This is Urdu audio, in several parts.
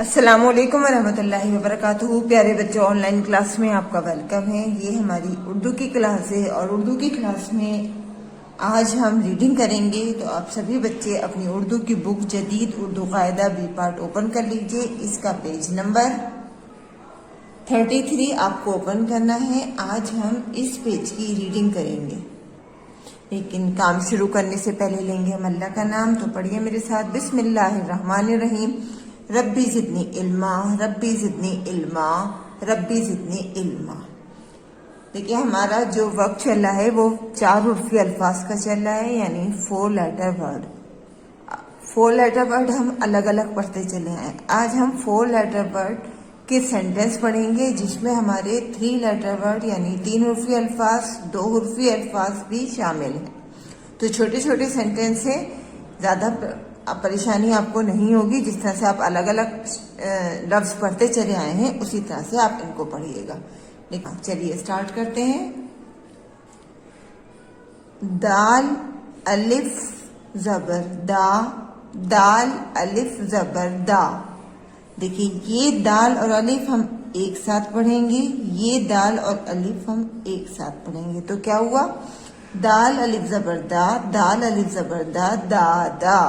السلام علیکم ورحمۃ اللہ وبرکاتہ۔ پیارے بچوں، آن لائن کلاس میں آپ کا ویلکم ہے۔ یہ ہماری اردو کی کلاس ہے اور اردو کی کلاس میں آج ہم ریڈنگ کریں گے۔ تو آپ سبھی بچے اپنی اردو کی بک جدید اردو قاعدہ بی پارٹ اوپن کر لیجئے۔ اس کا پیج نمبر 33 آپ کو اوپن کرنا ہے۔ آج ہم اس پیج کی ریڈنگ کریں گے، لیکن کام شروع کرنے سے پہلے لیں گے ہم اللہ کا نام۔ تو پڑھیے میرے ساتھ، بسم اللہ الرحمن الرحیم۔ ربی زدنی علما، ربی زدنی علما، ربی زدنی علما۔ دیکھیے ہمارا جو وقت چل رہا ہے وہ 4 حرفی الفاظ کا چل رہا ہے، یعنی 4 لیٹر ورڈ۔ 4 لیٹر ورڈ ہم الگ الگ پڑھتے چلے ہیں۔ آج ہم 4 لیٹر ورڈ کے سینٹنس پڑھیں گے، جس میں ہمارے 3 لیٹر ورڈ یعنی 3 حرفی الفاظ، 2 حرفی الفاظ بھی شامل ہیں۔ تو چھوٹے چھوٹے سینٹنس ہیں، زیادہ پریشانی آپ کو نہیں ہوگی۔ جس طرح سے آپ الگ الگ لفظ پڑھتے چلے آئے ہیں، اسی طرح سے آپ ان کو پڑھیے گا۔ چلیے اسٹارٹ کرتے ہیں۔ دال الف زبر دا، دال الف زبر دا۔ دیکھیے یہ دال اور الف ہم ایک ساتھ پڑھیں گے، یہ دال اور الف ہم ایک ساتھ پڑھیں گے۔ تو کیا ہوا؟ دال الف زبر دا، دال الف زبر دا، دا دا۔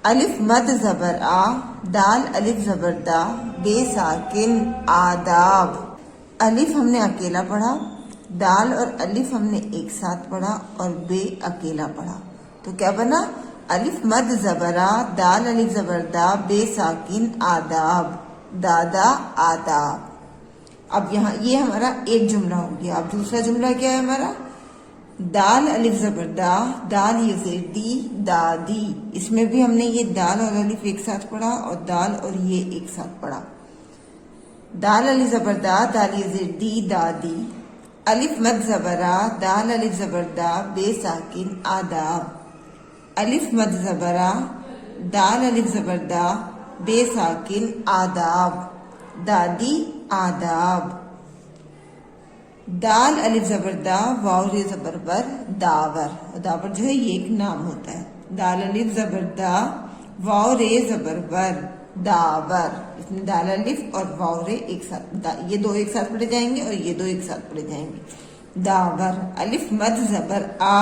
الف مد زبر آ، دال الف زبر دا، بے ساکن آداب۔ الف ہم نے اکیلا پڑھا، دال اور الف ہم نے ایک ساتھ پڑھا اور بے اکیلا پڑھا۔ تو کیا بنا؟ الف مد زبر آ، دال الف زبر دا، بے ساکن آداب، دادا آداب۔ اب یہاں یہ ہمارا ایک جملہ ہو گیا۔ اب دوسرا جملہ کیا ہے ہمارا؟ دال الف زبر دا، دال یہ زیر دی، دادی۔ اس میں بھی ہم نے یہ دال اور الف ایک ساتھ پڑھا اور دال اور یہ ایک ساتھ پڑھا۔ دال الف زبر دا، دال یہ زیر دی، دادی۔ الف مد زبر آ، دال الف زبر دا، بے ساکن آداب۔ الف مد زبر آ، دال الف زبر دا، بے ساکن آداب، دادی آداب۔ دال الف زبر دا، واو رے زبر بر، داور۔ داور جو ہے یہ ایک نام ہوتا ہے۔ دال الف زبر دا، واو رے زبر بر، داور۔ اس میں دال الف اور واو رے ایک ساتھ، یہ دو ایک ساتھ پڑھے جائیں گے اور یہ دو ایک ساتھ پڑھے جائیں گے، داور۔ الف مد زبر آ،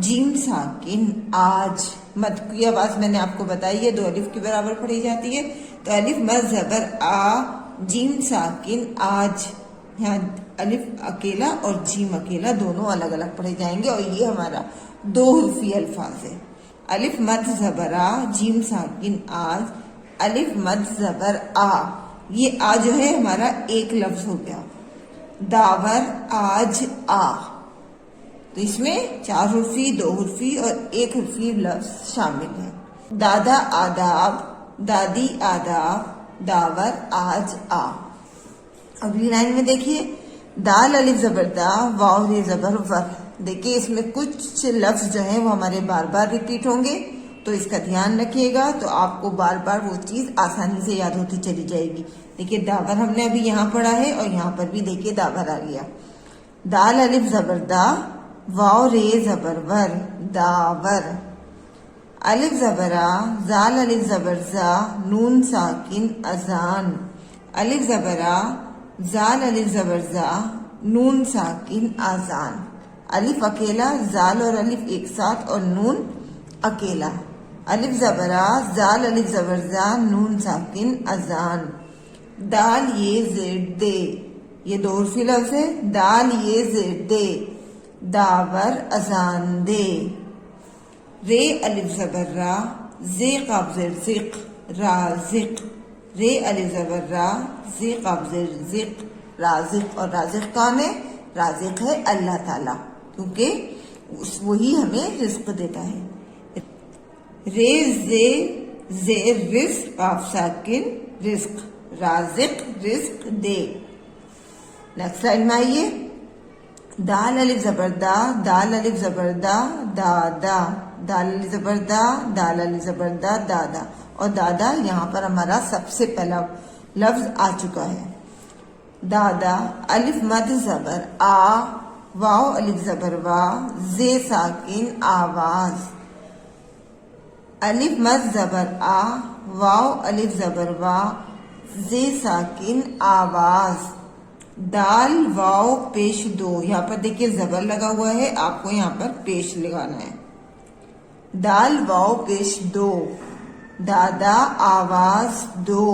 جیم ساکن آج۔ مد کی آواز میں نے آپ کو بتائی ہے 2 الف کے برابر پڑھی جاتی ہے۔ تو الف مد زبر آ، جیم ساکن آج۔ یہاں الف اکیلا اور جیم اکیلا دونوں الگ الگ پڑھے جائیں گے، اور یہ ہمارا 2 حرفی الفاظ ہے۔ الف مد زبر آ، جیم ساکن آج، الف مد زبر آ۔ یہ آ جو ہے ہمارا ایک لفظ ہو گیا، داور آج آ۔ تو اس میں 4 حرفی، 2 حرفی اور 1 حرفی لفظ شامل ہے۔ دادا آداب، دادی آداب، داور آج آ۔ اگلی لائن میں دیکھیے، دال الف زبر دا، واو رے زبر ور۔ دیکھیے اس میں کچھ لفظ جو ہیں وہ ہمارے بار بار ریپیٹ ہوں گے، تو اس کا دھیان رکھیے گا، تو آپ کو بار بار وہ چیز آسانی سے یاد ہوتی چلی جائے گی۔ دیکھیے داور ہم نے ابھی یہاں پڑھا ہے اور یہاں پر بھی دیکھیے داور آ گیا۔ دال الف زبر دا، واو رے زبر ور، داور۔ الف زبر آ، زال الف زبر زا، نون ساکن اذان۔ الف زبر آ، زال الف زبر زا، نون ساکن آزان۔ الف اکیلا، زال اور الف ایک ساتھ اور نون اکیلا۔ الف زبر آ، زال الف زبر زا، نون ساکن آزان۔ دال یہ زیر دے، یہ 2 حرفی لفظ ہے، دال یہ زیر دے، داور اذان دے۔ رے الف زبر را، زے قاف زیر زق، رازق۔ رے الف زبر را، زے قاف زیر زق، رازق۔ اور رازق کون ہے؟ رازق ہے اللہ تعالیٰ، کیونکہ وہی ہمیں رزق دیتا ہے۔ رے زے زیر رزق، قاف ساکن رزق، رازق رزق دے۔ نیکسٹ لائن میں آئیے، دال الف زبر دا، دال الف زبر دا، دادا۔ دال الف زبر دا، دال الف زبر دا، دادا۔ اور دادا یہاں پر ہمارا سب سے پہلا لفظ آ چکا ہے۔ دادا الف مد زبر آ، واو الف زبر وا، زے ساکن آواز۔ الف مد زبر آ، واو الف زبر وا زے ساکن آواز دال واو پیش دو. یہاں پر دیکھیے زبر لگا ہوا ہے, آپ کو یہاں پر پیش لگانا ہے. دال واو پیش دو, دادا آواز دو,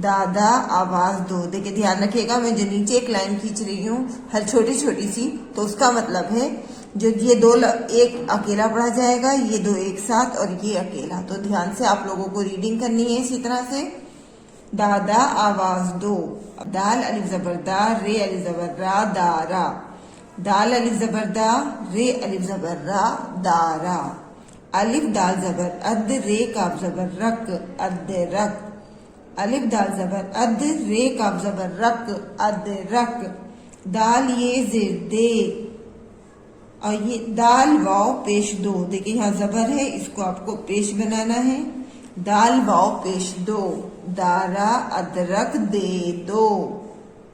دادا آواز دو. دیکھیں دھیان رکھیے گا, میں جو نیچے ایک لائن کھینچ رہی ہوں ہر چھوٹی چھوٹی سی, تو اس کا مطلب ہے جو یہ دو ایک اکیلا پڑھا جائے گا, یہ دو ایک ساتھ اور یہ اکیلا. تو دھیان سے آپ لوگوں کو ریڈنگ کرنی ہے اسی طرح سے. دادا آواز دو. دال الف زبر دا رے الف زبر را دارا, دال الف زبر دا رے الف زبر را دارا. الف دال زبر اد رے کاف زبر رک اد رک, الف دال زبر اد رے کاف زبر رک اد رک. دال یہ زیر دے, اور یہ دال واو پیش دو. دیکھیں یہاں زبر ہے, اس کو آپ کو پیش بنانا ہے. دال واو پیش دو, دارا ادرک دے دو,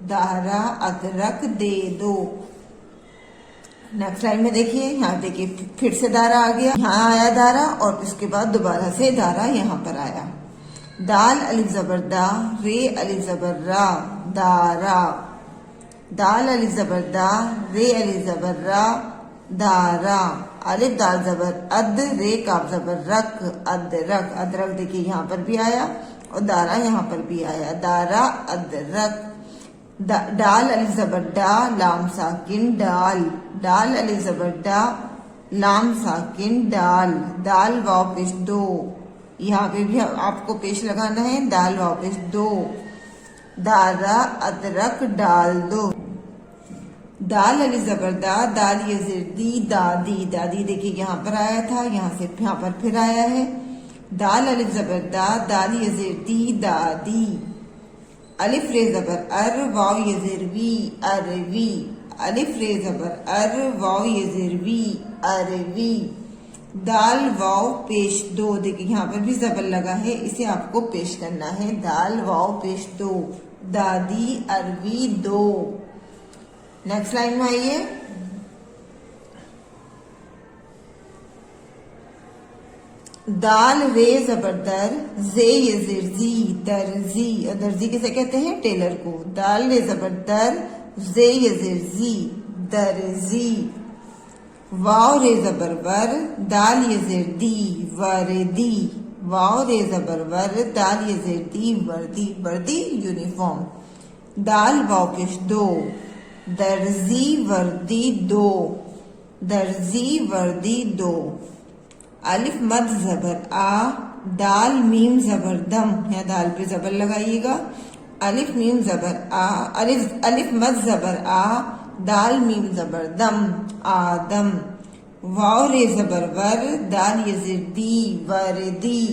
دارا ادرک دے دو. نیکسٹ لائن میں دیکھیے, یہاں دیکھیے پھر سے دارا آ گیا, یہاں آیا دارا اور اس کے بعد دوبارہ سے دارا یہاں پر آیا. دال الف زبر دا رے الف زبر را دارا, دال الف زبر دا رے الف زبر را دارا. الف دال زبر اد رے کاف زبر رک اد رک, ادرک دیکھیے یہاں پر بھی آیا اور دارا یہاں پر بھی آیا, دارا ادرک. ڈال الف زبر ڈا لام ساکن ڈال, ڈال الف زبر ڈا لام ساکن ڈال. دال واو پیش دو, یہاں پہ بھی آپ کو پیش لگانا ہے, دال واو پیش دو, دارا ادرک ڈال دو. دال الف زبر دا دال یہ زیر دی دادی, دادی دیکھیے یہاں پر آیا تھا, یہاں سے یہاں پر پھر آیا ہے. دال الف زبر دا دال یہ زیر دی دادی. الف رے زبر ار واو یہ زیر وی اروی, الف رے زبر ار واو یہ زیر وی اروی. دال واو پیش دو, دیکھیں یہاں پر بھی زبر لگا ہے, اسے آپ کو پیش کرنا ہے. دال واو پیش دو, دادی اروی دو. نیکسٹ لائن میں آئیے. دال رے زبر در زے یہ زیر زی درزی, اور درزی کسے کہتے ہیں؟ ٹیلر کو. دال رے زبر در زے یہ زیر زی درزی. واو رے زبر ور دال یہ زیر دی وردی, واو رے زبر ور دال یہ زیر دی وردی, وردی یونیفارم. دال واو پیش دو, درزی وردی دو, درزی وردی دو. الف مد زبر آ دال میم زبر دم, یا دال پہ زبر لگائیے گا. الف میم زبر آ, الف مد زبر آ دال میم زبر دم آدم. واو رے زبر ور دال یہ زیر دی وردی,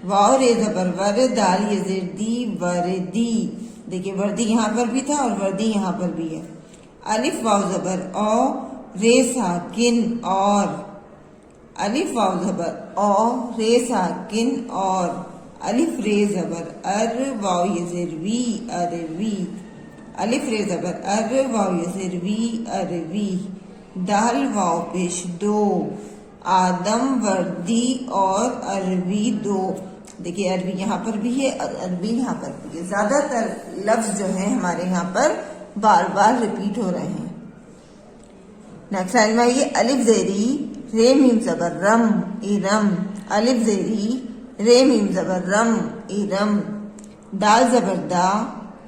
واو رے زبر ور دال یہ زیر دی وردی. دیکھیے وردی یہاں پر بھی تھا اور وردی یہاں پر بھی ہے. الف واو زبر او رے ساکن اور, الف واو زبر او رے ساکن اور. الف رے زبر ار واو یہ زیر وی اروی, الف رے زبر ار واو یہ زیر وی اروی. دال واو پیش دو, آدم وردی اور عربی دو. دیکھیے عربی یہاں پر بھی ہے اور عربی یہاں پر بھی ہے. زیادہ تر لفظ جو ہیں ہمارے یہاں پر بار بار ریپیٹ ہو رہے ہیں. نیکسٹ لائن میں آئیے. الف زیری رے میم زبر رم ارم, الف زیری رے میم زبر رم ارم. دال زبر دا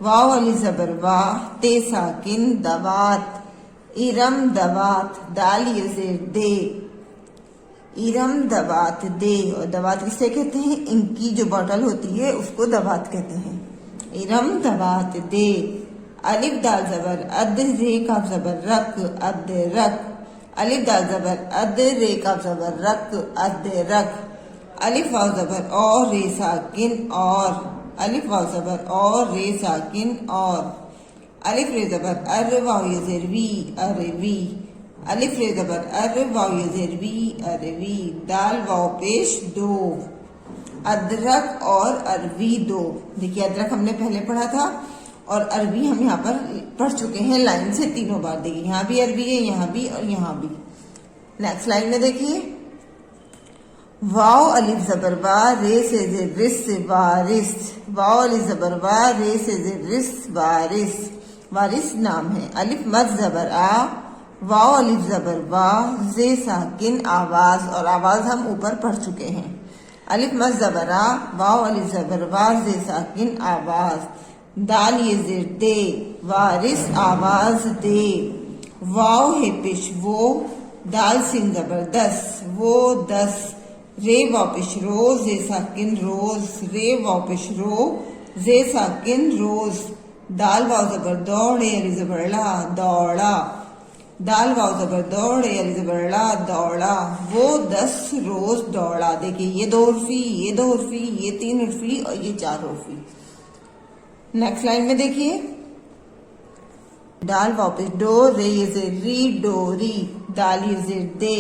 واو الف زبر وا تے ساکن دوات ارم دوات. دال یہ زیر دے, ارم دوات دے. اور دوات کسے کہتے ہیں؟ ان کی جو بوٹل ہوتی ہے اس کو دوات کہتے ہیں. ارم دوات دے. الف دال زبر اد رے کاف زبر رک اد رک, الف دال زبر اد رے کاف زبر رک اد رک. الف واو زبر اور رے ساکن اور, الف واو زبر اور رے ساکن اور. الف رے زبر ار واو یہ زیر وی اروی, الف رے زبر ار واو یہ زیر وی اروی. دال واو پیش دو, ادرک اور عربی دو. دیکھیے ادرک ہم نے پہلے پڑھا تھا اور عربی ہم یہاں پر پڑھ چکے ہیں لائن سے تینوں بار. دیکھیے یہاں بھی عربی ہے, یہاں بھی اور یہاں بھی. نیکسٹ لائن میں دیکھیے. واو الف زبر وا رے سے زیر رس وارث، واو الف زبر وا رے سے زیر رس وارث، وارث نام ہے۔ الف مد زبر آ، واو الف زبر وا زے ساکن آواز، اور آواز ہم اوپر پڑھ چکے ہیں۔ الف مد زبر آ، واو الف زبر وا زے ساکن آواز، دال یہ زیر دے، وارث آواز دے، واو ہے پیش وہ، دال سین زبردست وہ دس، رے واو پیش رو زے ساکن روز، رے واو پیش رو زے ساکن روز، دال واو زبر دوڑ علی زبر لا دوڑا، دال واو زبر دوڑ علی زبر لا دوڑا، وہ 10 روز دوڑا۔ دیکھیے یہ 2 حرفی، یہ 2 حرفی، یہ 3 حرفی اور یہ 4 حرفی۔ نیکسٹ لائن میں دیکھیے، دال واو پیش ڈو رے یہ زیر ری ڈوری، دال یہ زیر دے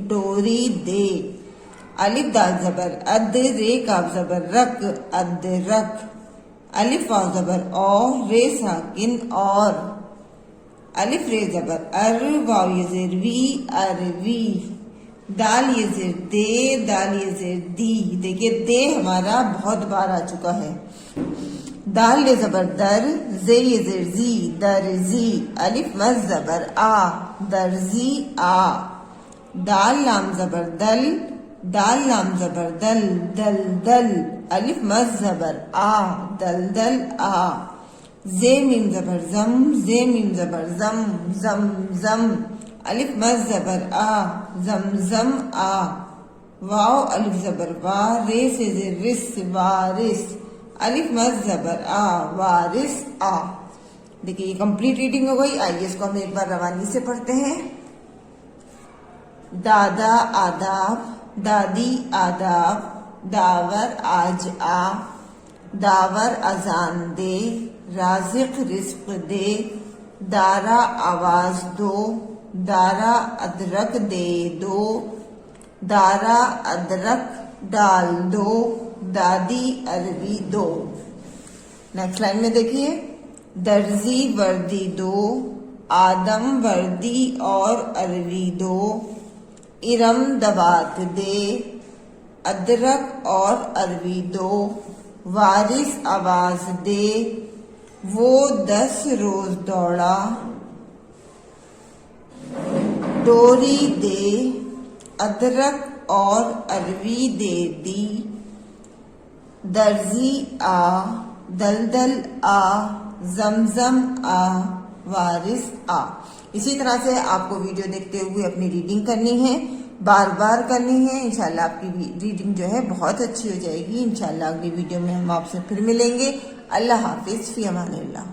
ڈوری دے، الف دال زبر اد رے کاف زبر رک اد رک، الف واو زبر او رے ساکن اور، الف رے زبر ار واو یہ زیر وی اروی، دال یہ زیر دے دال یہ زیر دی۔ دیکھیے دے ہمارا بہت بار آ چکا ہے۔ دال لے زبر در زے یہ زیر زی درزی، الف مد زبر آ درزی آ، دال لام زبر دل، دال لام زبر دل دل دل، الف مد زبر آ دل دل آ، زے میم زبر زم زے میم زبر زم زم زم، الف مد زبر آ زم زم آ، واو الف زبر وا رے سے زیر رس وارث، الف مد زبر آ وارث آ۔ دیکھیے یہ کمپلیٹ ریڈنگ ہو گئی۔ آئیے اس کو ہم ایک بار روانی سے پڑھتے ہیں۔ دادا آداب، دادی آداب، داور آج آ، داور اذان دے، رازق رزق دے، دارا آواز دو، دارا ادرک دے دو، دارا ادرک ڈال دو، دادی عربی دو۔ نیکسٹ لائن میں دیکھیے، درزی وردی دو، آدم وردی اور عربی دو، ارم دوات دے، ادرک اور عربی دو، وارث آواز دے، وہ 10 روز دوڑا، ڈوری دے، ادرک اور عربی دے دی، درزی آ، دلدل آ، زمزم آ، وارث آ۔ اسی طرح سے آپ کو ویڈیو دیکھتے ہوئے اپنی ریڈنگ کرنی ہے، بار بار کرنی ہے۔ انشاءاللہ آپ کی ریڈنگ جو ہے بہت اچھی ہو جائے گی۔ انشاءاللہ اگلی ویڈیو میں ہم آپ سے پھر ملیں گے۔ اللہ حافظ، فی امان اللہ۔